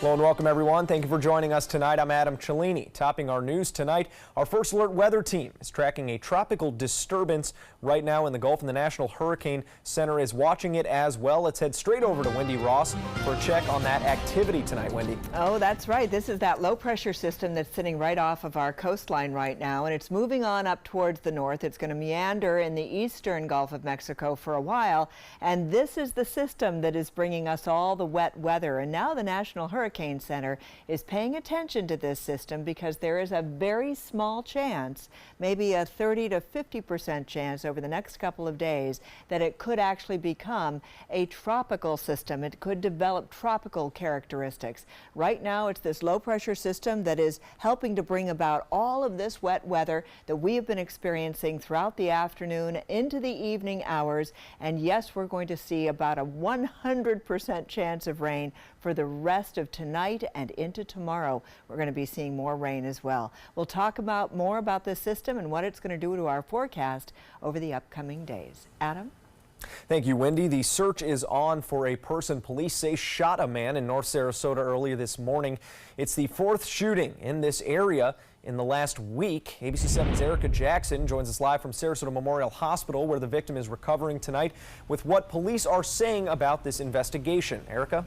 Hello and welcome everyone. Thank you for joining us tonight. I'm Adam Cellini. Topping our news tonight, our First Alert weather team is tracking a tropical disturbance right now in the Gulf, and the National Hurricane Center is watching it as well. Let's head straight over to Wendy Ross for a check on that activity tonight. Wendy. Oh, that's right. This is that low pressure system that's sitting right off of our coastline right now, and it's moving on up towards the north. It's going to meander in the eastern Gulf of Mexico for a while, and this is the system that is bringing us all the wet weather. And now the National Hurricane Center is paying attention to this system because there is a very small chance, maybe a 30 to 50% chance over the next couple of days, that it could actually become a tropical system. It could develop tropical characteristics. Right now, it's this low pressure system that is helping to bring about all of this wet weather that we have been experiencing throughout the afternoon into the evening hours. And yes, we're going to see about a 100% chance of rain for the rest of tonight and into tomorrow. We're going to be seeing more rain as well. We'll talk about more about this system and what it's going to do to our forecast over the upcoming days. Adam? Thank you, Wendy. The search is on for a person police say shot a man in North Sarasota earlier this morning. It's the fourth shooting in this area in the last week. ABC 7's Erica Jackson joins us live from Sarasota Memorial Hospital, where the victim is recovering tonight, with what police are saying about this investigation. Erica?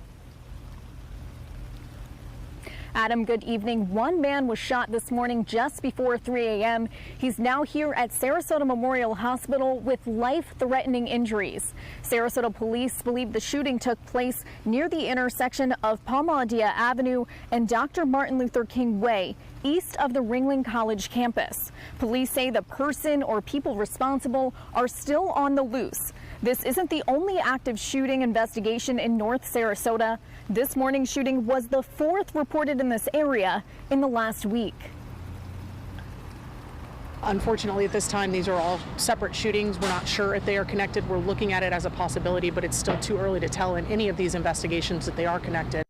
Adam, good evening. One man was shot this morning just before 3 a.m. He's now here at Sarasota Memorial Hospital with life-threatening injuries. Sarasota police believe the shooting took place near the intersection of Palmadia Avenue and Dr. Martin Luther King Way, east of the Ringling College campus. Police say the person or people responsible are still on the loose. This isn't the only active shooting investigation in North Sarasota. This morning's shooting was the fourth reported in this area in the last week. Unfortunately, at this time, these are all separate shootings. We're not sure if they are connected. We're looking at it as a possibility, but it's still too early to tell in any of these investigations that they are connected.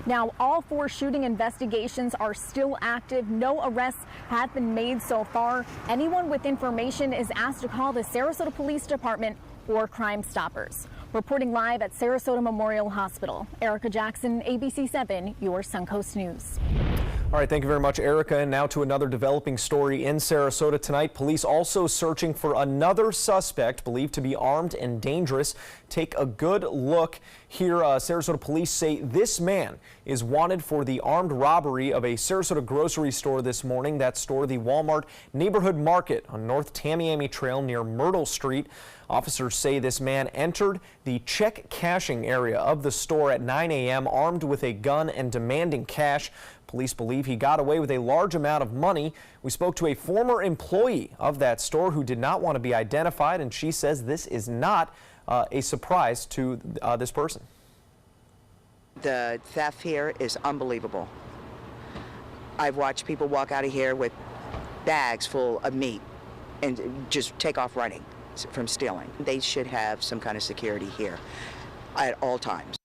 Now, all four shooting investigations are still active. No arrests have been made so far. Anyone with information is asked to call the Sarasota Police Department or Crime Stoppers. Reporting live at Sarasota Memorial Hospital, Erica Jackson, ABC 7, your Suncoast News. All right, thank you very much, Erica. And now to another developing story in Sarasota tonight. Police also searching for another suspect believed to be armed and dangerous. Take a good look here. Sarasota police say this man is wanted for the armed robbery of a Sarasota grocery store this morning. That store, the Walmart Neighborhood Market on North Tamiami Trail near Myrtle Street. Officers say this man entered the check cashing area of the store at 9 a.m. armed with a gun and demanding cash. Police believe he got away with a large amount of money. We spoke to a former employee of that store who did not want to be identified, and she says this is not a surprise to this person. The theft here is unbelievable. I've watched people walk out of here with bags full of meat and just take off running from stealing. They should have some kind of security here at all times.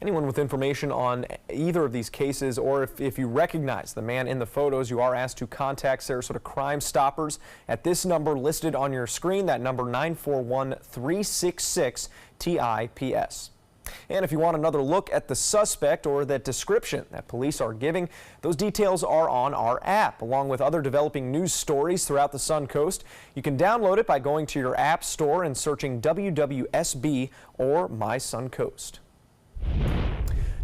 Anyone with information on either of these cases, or if you recognize the man in the photos, you are asked to contact Sarasota Crime Stoppers at this number listed on your screen, that number 941-366-TIPS. And if you want another look at the suspect or that description that police are giving, those details are on our app, along with other developing news stories throughout the Suncoast. You can download it by going to your app store and searching WWSB or My Suncoast.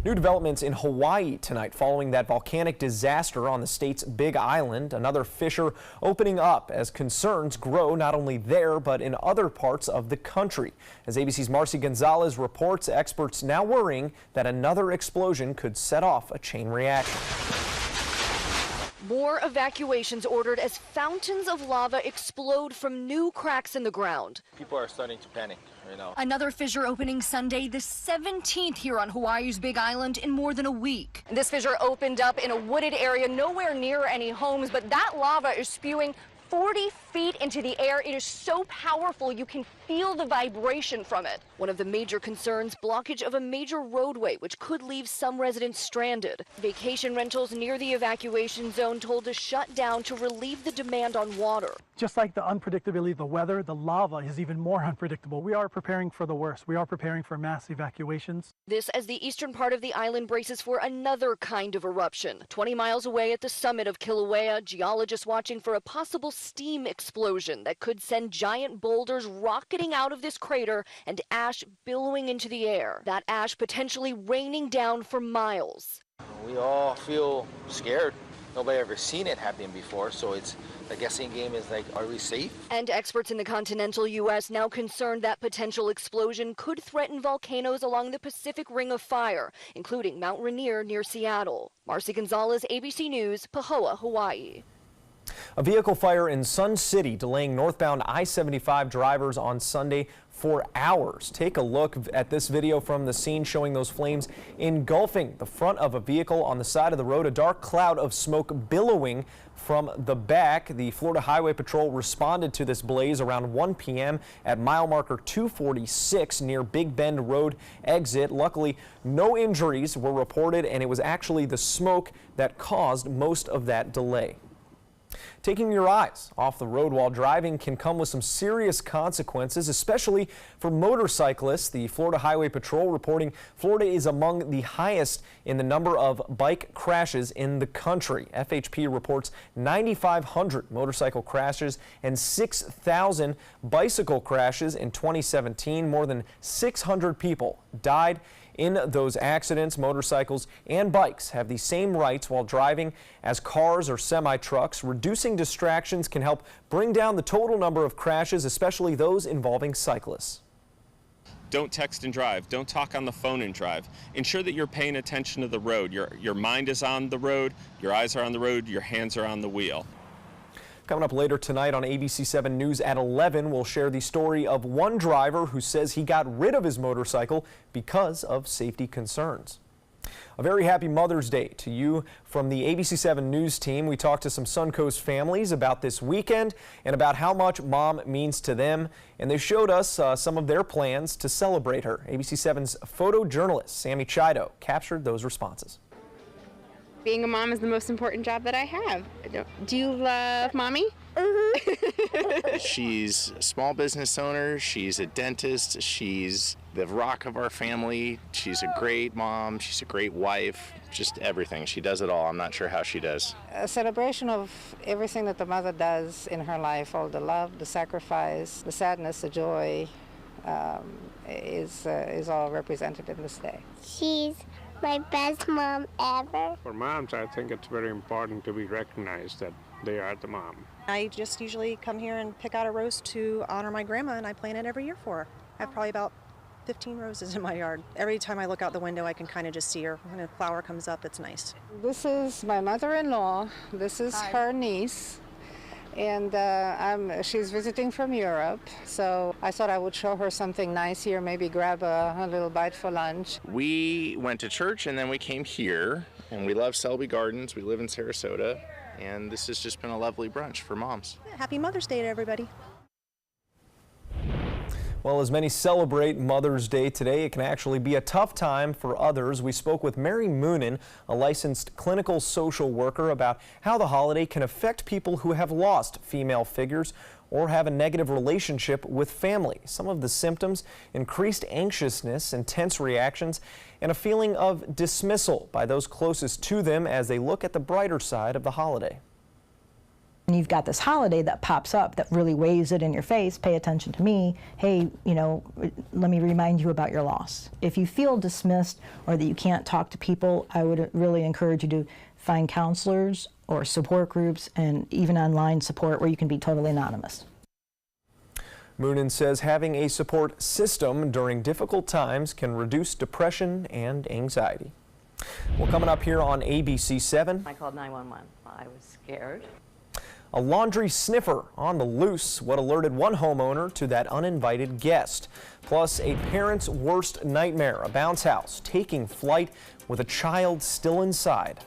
New developments in Hawaii tonight following that volcanic disaster on the state's Big Island. Another fissure opening up as concerns grow not only there but in other parts of the country. As ABC's Marcy Gonzalez reports, experts now worrying that another explosion could set off a chain reaction. More evacuations ordered as fountains of lava explode from new cracks in the ground. People are starting to panic right now. Another fissure opening Sunday, the 17th here on Hawaii's Big Island in more than a week. This fissure opened up in a wooded area nowhere near any homes, but that lava is spewing 40 feet into the air. It is so powerful, you can feel the vibration from it. One of the major concerns, blockage of a major roadway, which could leave some residents stranded. Vacation rentals near the evacuation zone told to shut down to relieve the demand on water. Just like the unpredictability of the weather, the lava is even more unpredictable. We are preparing for the worst. We are preparing for mass evacuations. This as the eastern part of the island braces for another kind of eruption. 20 miles away at the summit of Kilauea, geologists watching for a possible steam explosion that could send giant boulders rocketing out of this crater and ash billowing into the air. That ash potentially raining down for miles. We all feel scared. Nobody ever seen it happen before, so it's the guessing game is like, are we safe? And experts in the continental U.S. now concerned that potential explosion could threaten volcanoes along the Pacific Ring of Fire, including Mount Rainier near Seattle. Marcy Gonzalez, ABC News, Pahoa, Hawaii. A vehicle fire in Sun City delaying northbound I-75 drivers on Sunday for hours. Take a look at this video from the scene showing those flames engulfing the front of a vehicle on the side of the road. A dark cloud of smoke billowing from the back. The Florida Highway Patrol responded to this blaze around 1 p.m. at mile marker 246 near Big Bend Road exit. Luckily, no injuries were reported, and it was actually the smoke that caused most of that delay. Taking your eyes off the road while driving can come with some serious consequences, especially for motorcyclists. The Florida Highway Patrol reporting Florida is among the highest in the number of bike crashes in the country. FHP reports 9,500 motorcycle crashes and 6,000 bicycle crashes in 2017. More than 600 people died in those accidents. Motorcycles and bikes have the same rights while driving as cars or semi-trucks. Reducing distractions can help bring down the total number of crashes, especially those involving cyclists. Don't text and drive. Don't talk on the phone and drive. Ensure that you're paying attention to the road. Your mind is on the road, your eyes are on the road, your hands are on the wheel. Coming up later tonight on ABC 7 News at 11, we'll share the story of one driver who says he got rid of his motorcycle because of safety concerns. A very happy Mother's Day to you from the ABC 7 News team. We talked to some Suncoast families about this weekend and about how much Mom means to them, and they showed us some of their plans to celebrate her. ABC 7's photojournalist Sammy Chido captured those responses. Being a mom is the most important job that I have. Do you love Mommy? She's a small business owner. She's a dentist. She's the rock of our family. She's a great mom. She's a great wife. Just everything. She does it all. I'm not sure how she does. A celebration of everything that the mother does in her life, all the love, the sacrifice, the sadness, the joy, is all represented in this day. She's my best mom ever. For moms, I think it's very important to be recognized that they are the mom. I just usually come here and pick out a rose to honor my grandma, and I plant it every year for her. I have probably about 15 roses in my yard. Every time I look out the window, I can kind of just see her. When a flower comes up, it's nice. This is my mother-in-law. This is her niece. And she's visiting from Europe, so I thought I would show her something nice here, maybe grab a little bite for lunch. We went to church and then we came here, and we love Selby Gardens. We live in Sarasota, and this has just been a lovely brunch for moms. Happy Mother's Day to everybody. Well, as many celebrate Mother's Day today, it can actually be a tough time for others. We spoke with Mary Moonen, a licensed clinical social worker, about how the holiday can affect people who have lost female figures or have a negative relationship with family. Some of the symptoms: increased anxiousness, intense reactions, and a feeling of dismissal by those closest to them as they look at the brighter side of the holiday. And you've got this holiday that pops up that really waves it in your face. Pay attention to me. Hey, let me remind you about your loss. If you feel dismissed or that you can't talk to people, I would really encourage you to find counselors or support groups, and even online support where you can be totally anonymous. Moonen says having a support system during difficult times can reduce depression and anxiety. Well, coming up here on ABC 7. I called 911. I was scared. A laundry sniffer on the loose, what alerted one homeowner to that uninvited guest. Plus, a parent's worst nightmare, a bounce house taking flight with a child still inside.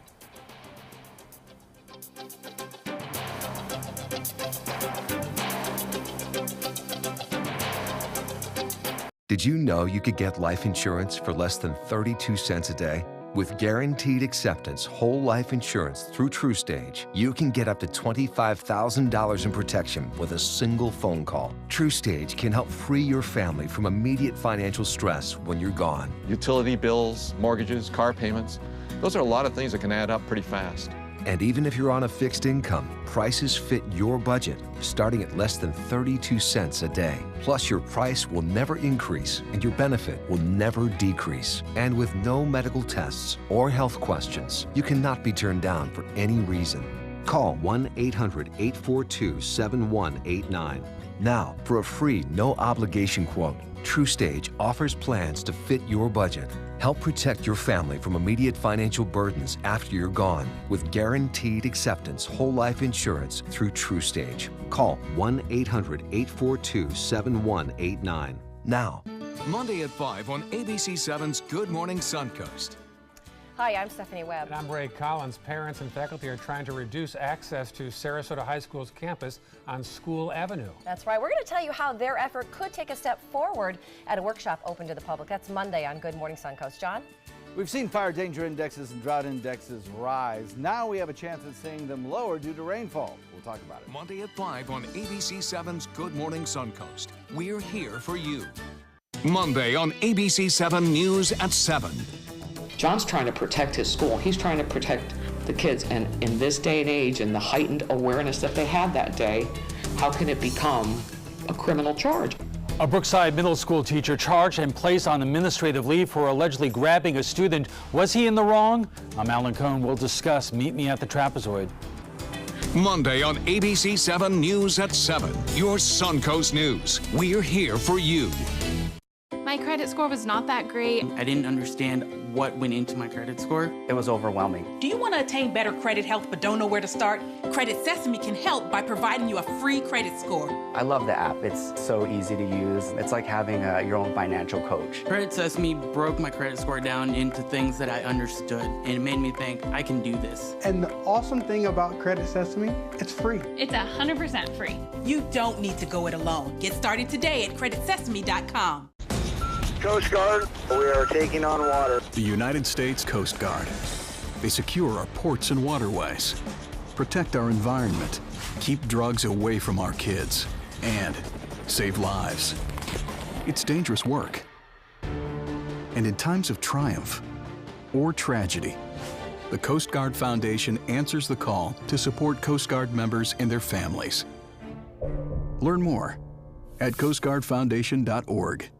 Did you know you could get life insurance for less than 32 cents a day? With Guaranteed Acceptance whole life insurance through TruStage, you can get up to $25,000 in protection with a single phone call. TruStage can help free your family from immediate financial stress when you're gone. Utility bills, mortgages, car payments, those are a lot of things that can add up pretty fast. And even if you're on a fixed income, prices fit your budget, starting at less than 32 cents a day. Plus, your price will never increase and your benefit will never decrease. And with no medical tests or health questions, you cannot be turned down for any reason. Call 1-800-842-7189. Now, for a free, no-obligation quote, TruStage offers plans to fit your budget. Help protect your family from immediate financial burdens after you're gone with Guaranteed Acceptance whole life insurance through TruStage. Call 1-800-842-7189 now. Monday at 5 on ABC7's Good Morning Suncoast. Hi, I'm Stephanie Webb. And I'm Ray Collins. Parents and faculty are trying to reduce access to Sarasota High School's campus on School Avenue. That's right. We're going to tell you how their effort could take a step forward at a workshop open to the public. That's Monday on Good Morning Suncoast. John? We've seen fire danger indexes and drought indexes rise. Now we have a chance at seeing them lower due to rainfall. We'll talk about it. Monday at 5 on ABC7's Good Morning Suncoast. We're here for you. Monday on ABC7 News at 7. John's trying to protect his school. He's trying to protect the kids. And in this day and age, and the heightened awareness that they had that day, how can it become a criminal charge? A Brookside Middle School teacher charged and placed on administrative leave for allegedly grabbing a student. Was he in the wrong? I'm Alan Cohn. We'll discuss. Meet me at the Trapezoid. Monday on ABC7 News at 7. Your Suncoast News. We're here for you. My credit score was not that great. I didn't understand what went into my credit score. It was overwhelming. Do you want to attain better credit health but don't know where to start? Credit Sesame can help by providing you a free credit score. I love the app. It's so easy to use. It's like having your own financial coach. Credit Sesame broke my credit score down into things that I understood, and it made me think I can do this. And the awesome thing about Credit Sesame, it's free. It's 100% free. You don't need to go it alone. Get started today at creditsesame.com. Coast Guard, we are taking on water. The United States Coast Guard. They secure our ports and waterways, protect our environment, keep drugs away from our kids, and save lives. It's dangerous work. And in times of triumph or tragedy, the Coast Guard Foundation answers the call to support Coast Guard members and their families. Learn more at coastguardfoundation.org.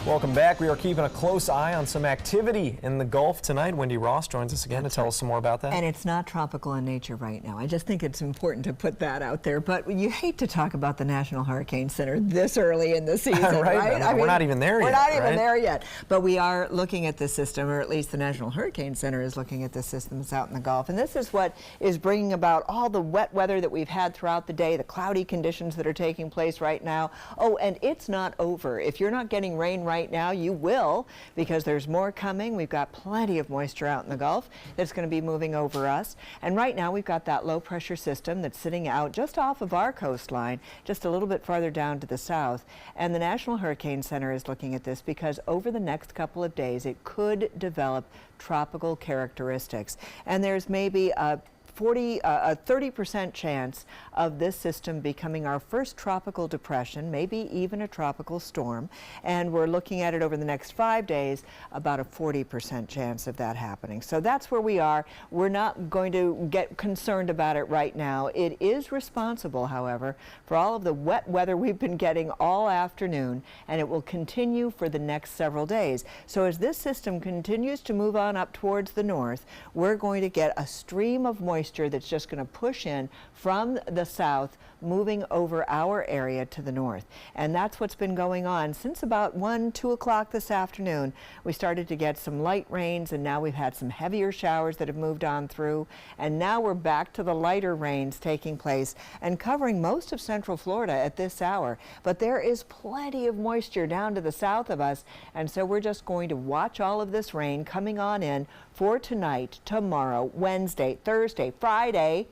Welcome back. We are keeping a close eye on some activity in the Gulf tonight. Wendy Ross joins us again to tell us some more about that. And it's not tropical in nature right now. I just think it's important to put that out there. But you hate to talk about the National Hurricane Center this early in the season, right? I mean, we're not even there yet. We're not even there yet. But we are looking at the system, or at least the National Hurricane Center is looking at the systems out in the Gulf. And this is what is bringing about all the wet weather that we've had throughout the day, the cloudy conditions that are taking place right now. Oh, and it's not over. If you're not getting rain right now, you will, because there's more coming. We've got plenty of moisture out in the Gulf that's going to be moving over us. And right now we've got that low pressure system that's sitting out just off of our coastline, just a little bit farther down to the south. And the National Hurricane Center is looking at this because over the next couple of days it could develop tropical characteristics. And there's maybe a 30% chance of this system becoming our first tropical depression, maybe even a tropical storm. And we're looking at it over the next 5 days, about a 40% chance of that happening. So that's where we are. We're not going to get concerned about it right now. It is responsible, however, for all of the wet weather we've been getting all afternoon, and it will continue for the next several days. So as this system continues to move on up towards the north, we're going to get a stream of moisture that's just going to push in from the south, moving over our area to the north. And that's what's been going on since about 1, 2 o'clock this afternoon. We started to get some light rains, and now we've had some heavier showers that have moved on through. And now we're back to the lighter rains taking place and covering most of central Florida at this hour. But there is plenty of moisture down to the south of us, and so we're just going to watch all of this rain coming on in for tonight, tomorrow, Wednesday, Thursday, Friday,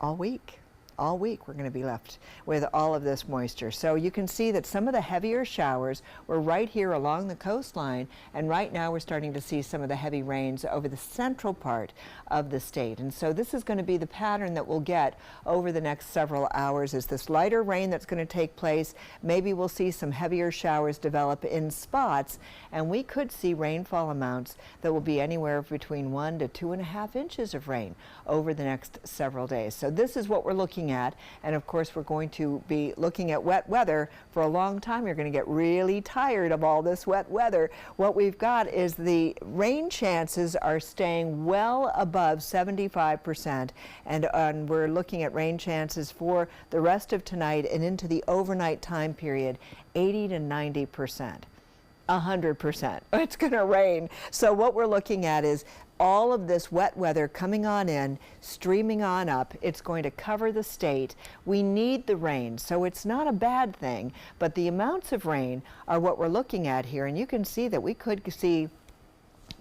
all week. all week we're going to be left with all of this moisture. So you can see that some of the heavier showers were right here along the coastline, and right now we're starting to see some of the heavy rains over the central part of the state. And so this is going to be the pattern that we'll get over the next several hours, is this lighter rain that's going to take place. Maybe we'll see some heavier showers develop in spots, and we could see rainfall amounts that will be anywhere between 1 to 2.5 inches of rain over the next several days. So this is what we're looking at, and of course we're going to be looking at wet weather for a long time. You're going to get really tired of all this wet weather. What we've got is the rain chances are staying well above 75%, and we're looking at rain chances for the rest of tonight and into the overnight time period, 80 to 90%. 100%. It's going to rain. So what we're looking at is all of this wet weather coming on in, streaming on up. It's going to cover the state. We need the rain, so it's not a bad thing, but the amounts of rain are what we're looking at here, and you can see that we could see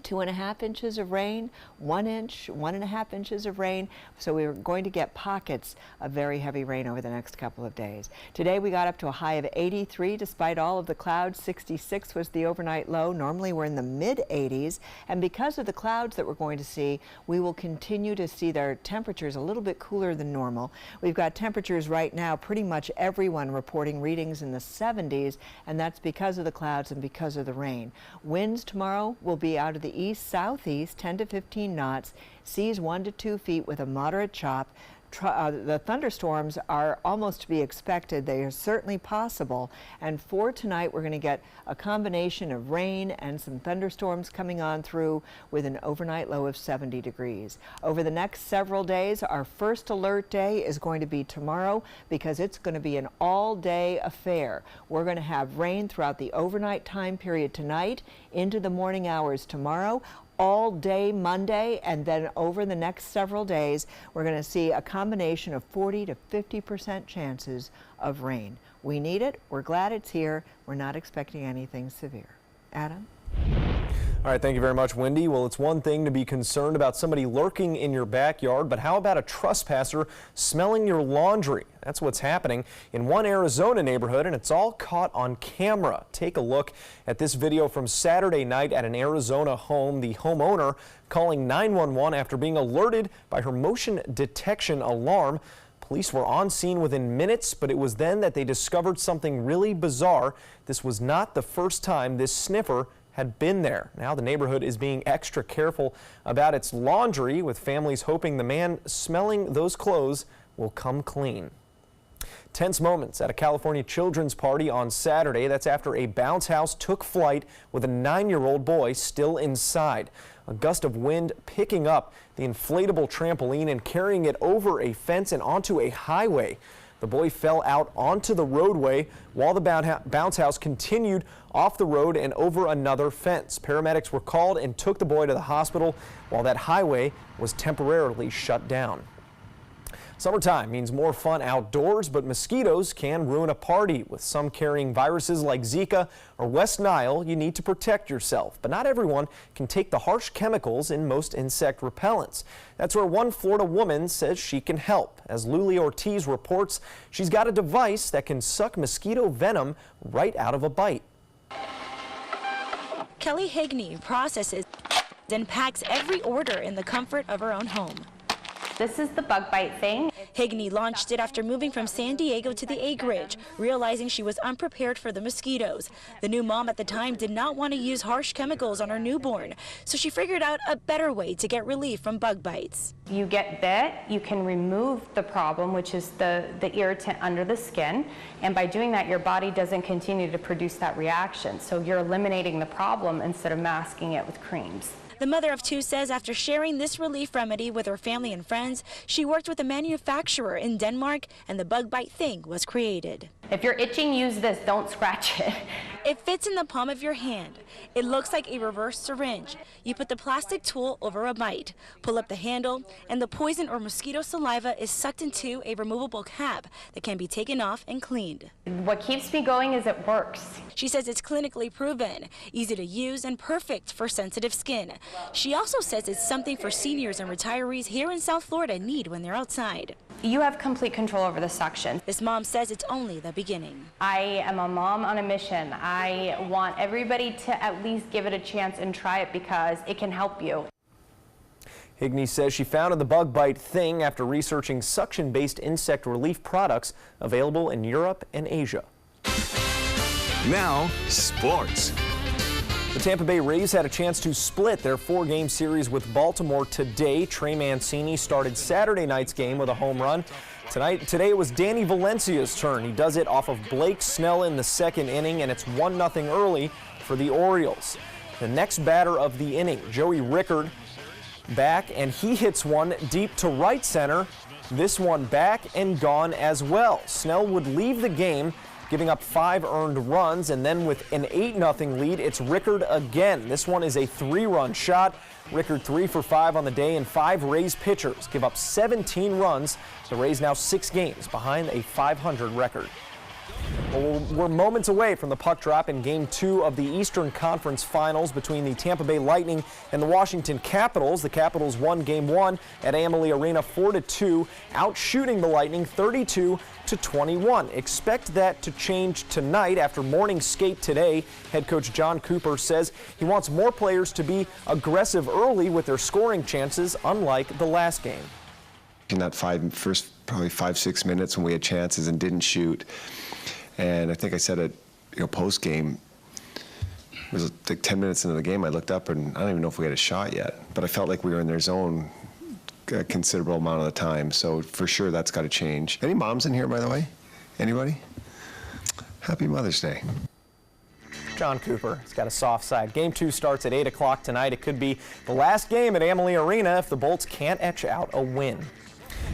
2.5 inches of rain, 1 inch, 1.5 inches of rain. So we're going to get pockets of very heavy rain over the next couple of days. Today we got up to a high of 83 despite all of the clouds. 66 was the overnight low. Normally we're in the mid 80s, and because of the clouds that we're going to see, we will continue to see their temperatures a little bit cooler than normal. We've got temperatures right now, pretty much everyone reporting readings in the 70s, and that's because of the clouds and because of the rain. Winds tomorrow will be out of the east-southeast, 10 to 15 knots, seas 1 to 2 feet with a moderate chop. The thunderstorms are almost to be expected. They are certainly possible. And for tonight, we're going to get a combination of rain and some thunderstorms coming on through with an overnight low of 70 degrees. Over the next several days, our first alert day is going to be tomorrow because it's going to be an all-day affair. We're going to have rain throughout the overnight time period tonight into the morning hours tomorrow, all day Monday, and then over the next several days, we're going to see a combination of 40 to 50% chances of rain. We need it. We're glad it's here. We're not expecting anything severe. Adam? All right, thank you very much, Wendy. Well, it's one thing to be concerned about somebody lurking in your backyard, but how about a trespasser smelling your laundry? That's what's happening in one Arizona neighborhood, and it's all caught on camera. Take a look at this video from Saturday night at an Arizona home. The homeowner calling 911 after being alerted by her motion detection alarm. Police were on scene within minutes, but it was then that they discovered something really bizarre. This was not the first time this sniffer had been there. Now the neighborhood is being extra careful about its laundry, with families hoping the man smelling those clothes will come clean. Tense moments at a California children's party on Saturday. That's after a bounce house took flight with a 9-year-old boy still inside. A gust of wind picking up the inflatable trampoline and carrying it over a fence and onto a highway. The boy fell out onto the roadway while the bounce house continued off the road and over another fence. Paramedics were called and took the boy to the hospital while that highway was temporarily shut down. Summertime means more fun outdoors, but mosquitoes can ruin a party. With some carrying viruses like Zika or West Nile, you need to protect yourself. But not everyone can take the harsh chemicals in most insect repellents. That's where one Florida woman says she can help. As Luli Ortiz reports, she's got a device that can suck mosquito venom right out of a bite. Kelly Higney processes and packs every order in the comfort of her own home. This is the bug bite thing. Higney launched it after moving from San Diego to the Acreage, realizing she was unprepared for the mosquitoes. The new mom at the time did not want to use harsh chemicals on her newborn, so she figured out a better way to get relief from bug bites. You get bit, you can remove the problem, which is the irritant under the skin, and by doing that, your body doesn't continue to produce that reaction. So you're eliminating the problem instead of masking it with creams. The mother of two says after sharing this relief remedy with her family and friends, she worked with a manufacturer in Denmark and the bug bite thing was created. If you're itching, use this, don't scratch it. It fits in the palm of your hand. It looks like a reverse syringe. You put the plastic tool over a bite, pull up the handle, and the poison or mosquito saliva is sucked into a removable cap that can be taken off and cleaned. What keeps me going is it works. She says it's clinically proven, easy to use, and perfect for sensitive skin. She also says it's something for seniors and retirees here in South Florida need when they're outside. You have complete control over the suction. This mom says it's only the beginning. I am a mom on a mission. I want everybody to at least give it a chance and try it because it can help you. Higney says she founded the Bug Bite Thing after researching suction-based insect relief products available in Europe and Asia. Now, sports. The Tampa Bay Rays had a chance to split their 4-game series with Baltimore today. Trey Mancini started Saturday night's game with a home run. Today it was Danny Valencia's turn. He does it off of Blake Snell in the second inning, and it's 1-0 early for the Orioles. The next batter of the inning, Joey Rickard, back, and he hits one deep to right center. This one back and gone as well. Snell would leave the game, giving up 5 earned runs, and then with an 8-0 lead, it's Rickard again. This one is a 3-run shot. Rickard 3 for 5 on the day, and 5 Rays pitchers give up 17 runs. The Rays now 6 games behind a .500 record. Well, we're moments away from the puck drop in Game 2 of the Eastern Conference Finals between the Tampa Bay Lightning and the Washington Capitals. The Capitals won Game 1 at Amalie Arena 4-2, outshooting the Lightning 32-21. Expect that to change tonight after morning skate today. Head coach John Cooper says he wants more players to be aggressive early with their scoring chances, unlike the last game. In that first probably 5-6 minutes when we had chances and didn't shoot. And I think I said it, post game, it was like 10 minutes into the game, I looked up and I don't even know if we had a shot yet, but I felt like we were in their zone a considerable amount of the time. So for sure that's got to change. Any moms in here, by the way? Anybody? Happy Mother's Day. John Cooper has got a soft side. Game 2 starts at 8 o'clock tonight. It could be the last game at Amalie Arena if the Bolts can't etch out a win.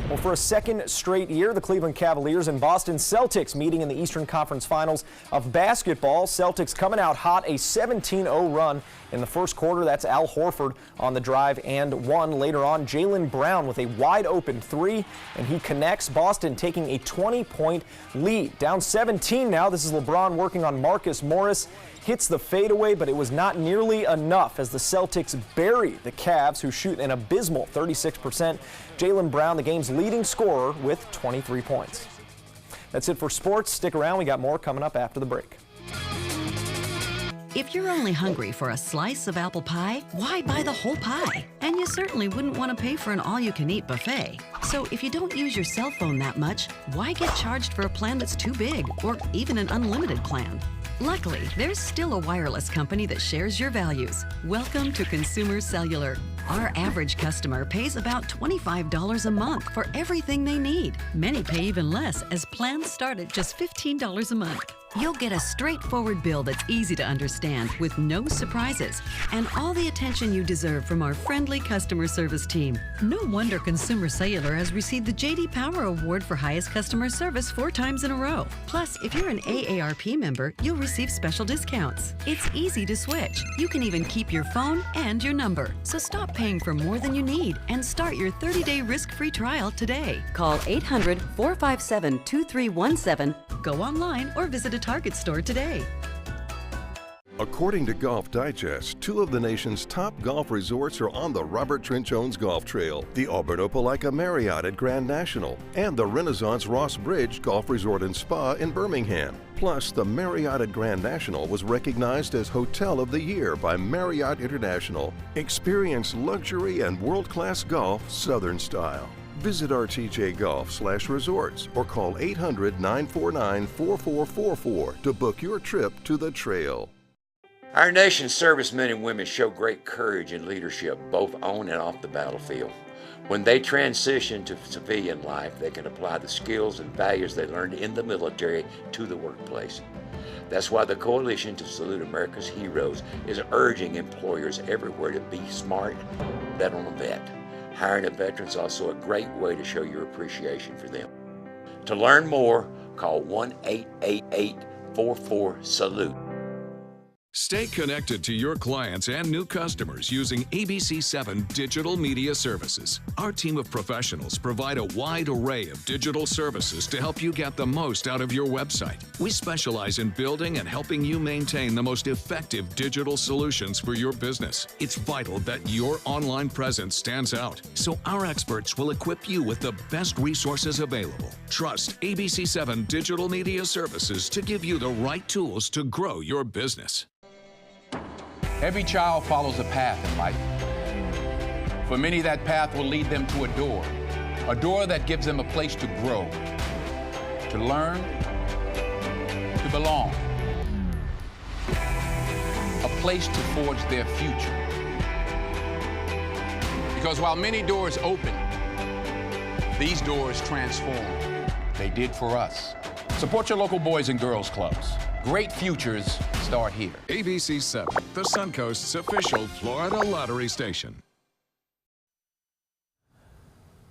Well, for a second straight year, the Cleveland Cavaliers and Boston Celtics meeting in the Eastern Conference Finals of basketball. Celtics coming out hot, a 17-0 run in the first quarter. That's Al Horford on the drive and one. Later on, Jaylen Brown with a wide-open 3, and he connects. Boston taking a 20-point lead. Down 17 now. This is LeBron working on Marcus Morris. Hits the fadeaway, but it was not nearly enough as the Celtics bury the Cavs, who shoot an abysmal 36%. Jaylen Brown, the game's leading scorer, with 23 points. That's it for sports. Stick around. We got more coming up after the break. If you're only hungry for a slice of apple pie, why buy the whole pie? And you certainly wouldn't want to pay for an all-you-can-eat buffet. So if you don't use your cell phone that much, why get charged for a plan that's too big, or even an unlimited plan? Luckily, there's still a wireless company that shares your values. Welcome to Consumer Cellular. Our average customer pays about $25 a month for everything they need. Many pay even less, as plans start at just $15 a month. You'll get a straightforward bill that's easy to understand with no surprises and all the attention you deserve from our friendly customer service team. No wonder Consumer Cellular has received the J.D. Power Award for highest customer service 4 times in a row. Plus, if you're an AARP member, you'll receive special discounts. It's easy to switch. You can even keep your phone and your number. So stop paying for more than you need and start your 30-day risk-free trial today. Call 800-457-2317, go online, or visit a Target store today. According to Golf Digest, 2 of the nation's top golf resorts are on the Robert Trent Jones Golf Trail, the Auburn Opelika Marriott at Grand National, and the Renaissance Ross Bridge Golf Resort and Spa in Birmingham. Plus, the Marriott at Grand National was recognized as Hotel of the Year by Marriott International. Experience luxury and world-class golf Southern style. Visit rtjgolf/resorts or call 800-949-4444 to book your trip to the trail. Our nation's servicemen and women show great courage and leadership both on and off the battlefield. When they transition to civilian life, they can apply the skills and values they learned in the military to the workplace. That's why the Coalition to Salute America's Heroes is urging employers everywhere to be smart, bet on a vet. Hiring a veteran is also a great way to show your appreciation for them. To learn more, call 1-888-44-SALUTE. Stay connected to your clients and new customers using ABC7 Digital Media Services. Our team of professionals provide a wide array of digital services to help you get the most out of your website. We specialize in building and helping you maintain the most effective digital solutions for your business. It's vital that your online presence stands out, so our experts will equip you with the best resources available. Trust ABC7 Digital Media Services to give you the right tools to grow your business. Every child follows a path in life. For many, that path will lead them to a door that gives them a place to grow, to learn, to belong, a place to forge their future. Because while many doors open, these doors transform. They did for us. Support your local Boys and Girls Clubs. Great futures start here. ABC7, the Suncoast's official Florida lottery station.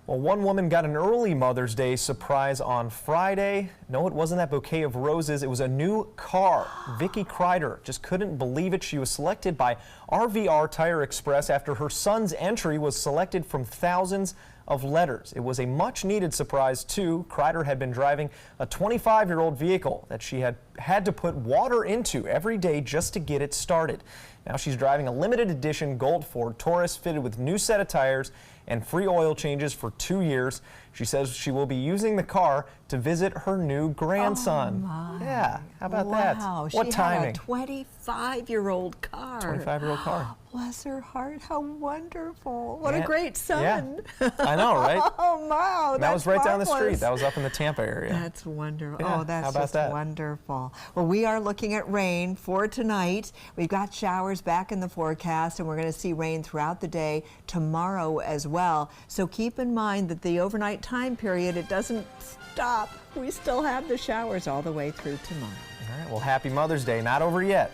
Well, one woman got an early Mother's Day surprise on Friday. No, it wasn't that bouquet of roses. It was a new car. Vicky Kreider just couldn't believe it. She was selected by RVR Tire Express after her son's entry was selected from thousands of letters. It was a much-needed surprise, too. Kreider had been driving a 25-year-old vehicle that she had to put water into every day just to get it started. Now she's driving a limited edition gold Ford Taurus fitted with new set of tires and free oil changes for 2 years. She says she will be using the car to visit her new grandson. Oh my. Yeah, how about that? Wow, What timing? Had a 25-year-old car. 25-year-old car. Bless her heart, how wonderful. What Yeah. a great son. Yeah. I know, right? Oh, wow. That was right down the street. marvelous. That was up in the Tampa area. That's wonderful. Yeah, Oh, that's how about just that? wonderful. Well, we are looking at rain for tonight. We've got showers back in the forecast, and we're going to see rain throughout the day tomorrow as well. So keep in mind that the overnight time period, it doesn't stop. We still have the showers all the way through tomorrow. All right, well, happy Mother's Day. Not over yet.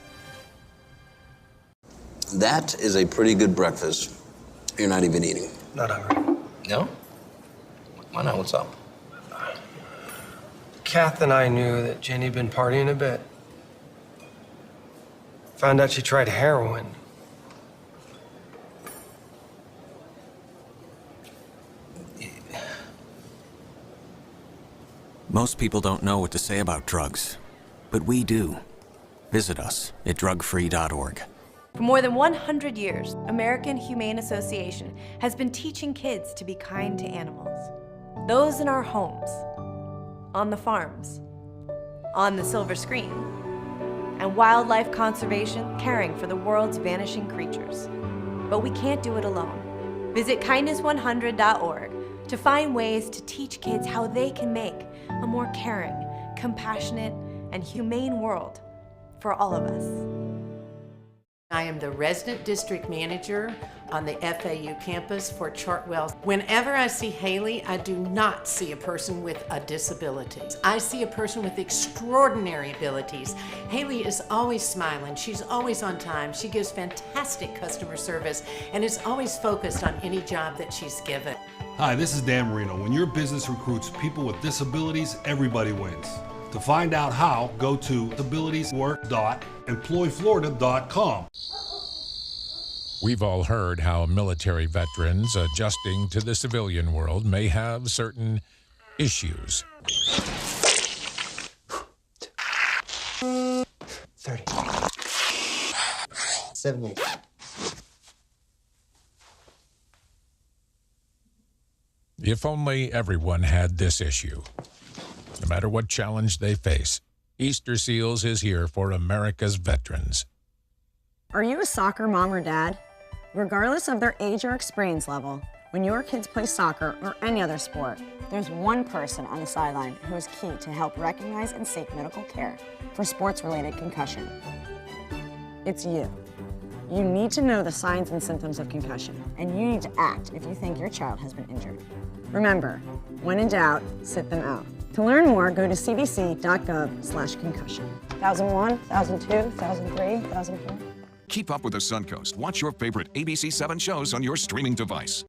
That is a pretty good breakfast. You're not even eating. Not hungry. No? Why not? What's up? Kath and I knew that Jenny had been partying a bit. Found out she tried heroin. Most people don't know what to say about drugs, but we do. Visit us at drugfree.org. For more than 100 years, American Humane Association has been teaching kids to be kind to animals. Those in our homes, on the farms, on the silver screen, and wildlife conservation, caring for the world's vanishing creatures. But we can't do it alone. Visit kindness100.org to find ways to teach kids how they can make a more caring, compassionate, and humane world for all of us. I am the resident district manager on the FAU campus for Chartwell. Whenever I see Haley, I do not see a person with a disability. I see a person with extraordinary abilities. Haley is always smiling. She's always on time. She gives fantastic customer service and is always focused on any job that she's given. Hi, this is Dan Marino. When your business recruits people with disabilities, everybody wins. To find out how, go to disabilitieswork.employflorida.com. We've all heard how military veterans adjusting to the civilian world may have certain issues. 30. 70. If only everyone had this issue. No matter what challenge they face, Easter Seals is here for America's veterans. Are you a soccer mom or dad? Regardless of their age or experience level, when your kids play soccer or any other sport, there's one person on the sideline who is key to help recognize and seek medical care for sports-related concussion. It's you. You need to know the signs and symptoms of concussion, and you need to act if you think your child has been injured. Remember, when in doubt, sit them out. To learn more, go to cdc.gov/concussion. 1001, 1002, 1003, 1004. Keep up with the Suncoast. Watch your favorite ABC7 shows on your streaming device.